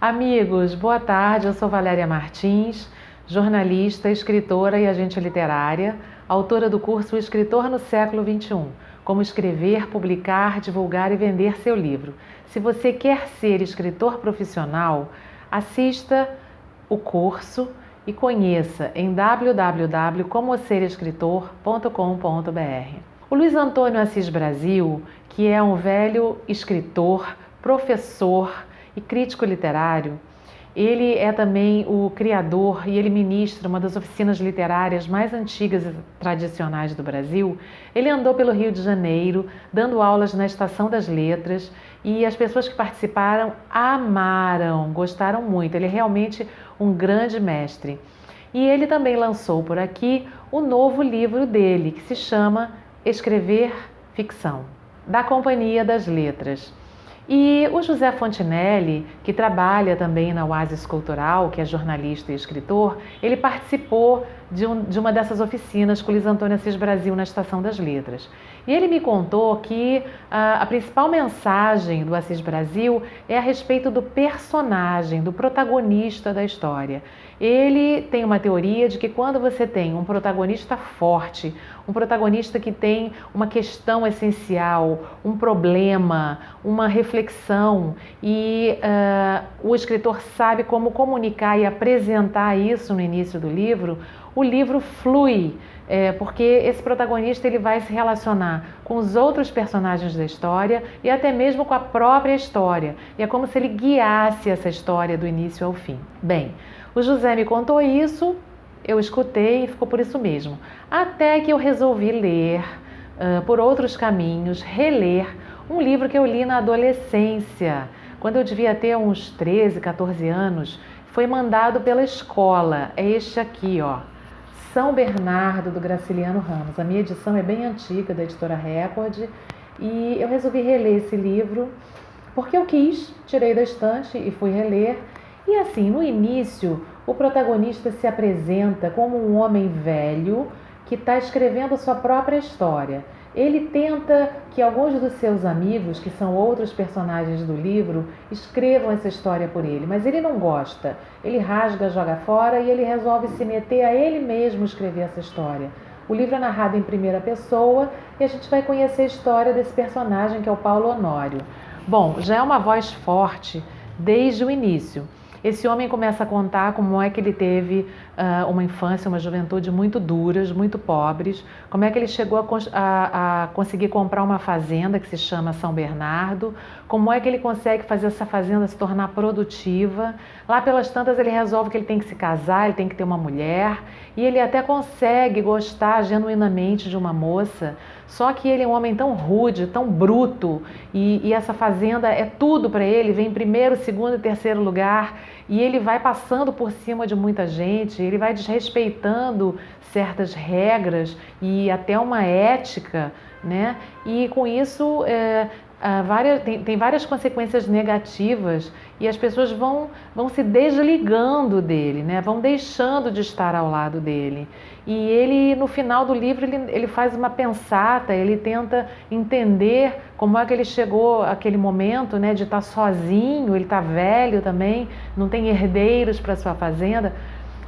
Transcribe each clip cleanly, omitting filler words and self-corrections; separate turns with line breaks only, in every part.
Amigos, boa tarde. Eu sou Valéria Martins, jornalista, escritora e agente literária, autora do curso Escritor no Século XXI, como escrever, publicar, divulgar e vender seu livro. Se você quer ser escritor profissional, assista o curso e conheça em www.comoserescritor.com.br. O Luiz Antônio Assis Brasil, que é um velho escritor, professor e crítico literário, ele é também o criador e ele ministra uma das oficinas literárias mais antigas e tradicionais do Brasil. Ele andou pelo Rio de Janeiro, dando aulas na Estação das Letras, e as pessoas que participaram amaram, gostaram muito. Ele é realmente um grande mestre. E ele também lançou por aqui o novo livro dele, que se chama Escrever Ficção, da Companhia das Letras. E o José Fontinelli, que trabalha também na Oasis Cultural, que é jornalista e escritor, ele participou de uma dessas oficinas com o Luiz Antônio Assis Brasil na Estação das Letras. E ele me contou que a principal mensagem do Assis Brasil é a respeito do personagem, do protagonista da história. Ele tem uma teoria de que quando você tem um protagonista forte, um protagonista que tem uma questão essencial, um problema, uma reflexão, e o escritor sabe como comunicar e apresentar isso no início do livro, o livro flui, porque esse protagonista ele vai se relacionar com os outros personagens da história e até mesmo com a própria história. E é como se ele guiasse essa história do início ao fim. Bem, o José me contou isso, eu escutei e ficou por isso mesmo. Até que eu resolvi ler, por outros caminhos, reler um livro que eu li na adolescência, quando eu devia ter uns 13, 14 anos. Foi mandado pela escola, é este aqui, ó, São Bernardo, do Graciliano Ramos. A minha edição é bem antiga, da editora Record, e eu resolvi reler esse livro porque eu quis, tirei da estante e fui reler. E assim, no início, o protagonista se apresenta como um homem velho que está escrevendo sua própria história. Ele tenta que alguns dos seus amigos, que são outros personagens do livro, escrevam essa história por ele, mas ele não gosta. Ele rasga, joga fora e ele resolve se meter a ele mesmo escrever essa história. O livro é narrado em primeira pessoa e a gente vai conhecer a história desse personagem, que é o Paulo Honório. Bom, já é uma voz forte desde o início. Esse homem começa a contar como é que ele teve uma infância, uma juventude muito duras, muito pobres, como é que ele chegou a conseguir comprar uma fazenda que se chama São Bernardo, como é que ele consegue fazer essa fazenda se tornar produtiva. Lá pelas tantas ele resolve que ele tem que se casar, ele tem que ter uma mulher, e ele até consegue gostar genuinamente de uma moça, só que ele é um homem tão rude, tão bruto, e essa fazenda é tudo para ele, vem em primeiro, segundo e terceiro lugar, e ele vai passando por cima de muita gente, ele vai desrespeitando certas regras e até uma ética, né? E com isso tem várias consequências negativas e as pessoas vão se desligando dele, né? Vão deixando de estar ao lado dele. E ele, no final do livro, ele faz uma pensata, ele tenta entender como é que ele chegou àquele momento, né, de estar sozinho, ele está velho também, não tem herdeiros para sua fazenda.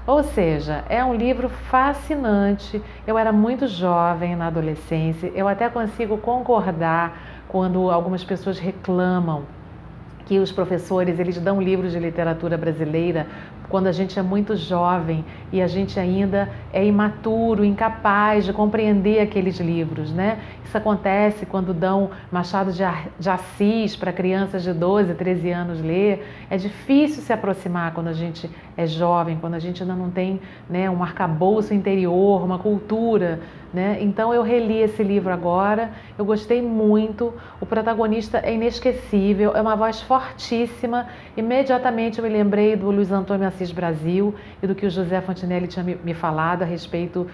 Ou seja, é um livro fascinante. Eu era muito jovem na adolescência, eu até consigo concordar quando algumas pessoas reclamam que os professores eles dão livros de literatura brasileira quando a gente é muito jovem e a gente ainda é imaturo, incapaz de compreender aqueles livros, né? Isso acontece quando dão Machado de Assis para crianças de 12, 13 anos ler. É difícil se aproximar quando a gente é jovem, quando a gente ainda não tem, né, um arcabouço interior, uma cultura, né? Então eu reli esse livro agora, eu gostei muito, o protagonista é inesquecível, é uma voz fortíssima. Imediatamente eu me lembrei do Luiz Antônio Assis Brasil e do que o José Fontinelli tinha me falado a respeito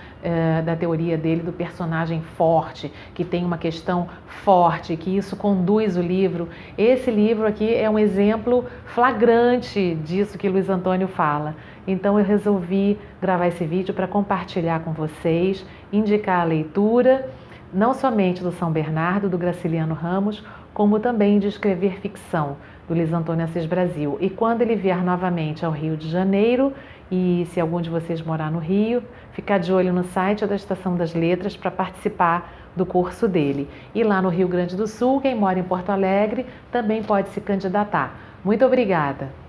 da teoria dele, do personagem forte, que tem uma questão forte, que isso conduz o livro. Esse livro aqui é um exemplo flagrante disso que Luiz Antônio fala. Então eu resolvi gravar esse vídeo para compartilhar com vocês, indicar a leitura, não somente do São Bernardo, do Graciliano Ramos, como também de Escrever Ficção, do Luiz Antônio Assis Brasil. E quando ele vier novamente ao Rio de Janeiro, e se algum de vocês morar no Rio, ficar de olho no site da Estação das Letras para participar do curso dele. E lá no Rio Grande do Sul, quem mora em Porto Alegre também pode se candidatar. Muito obrigada!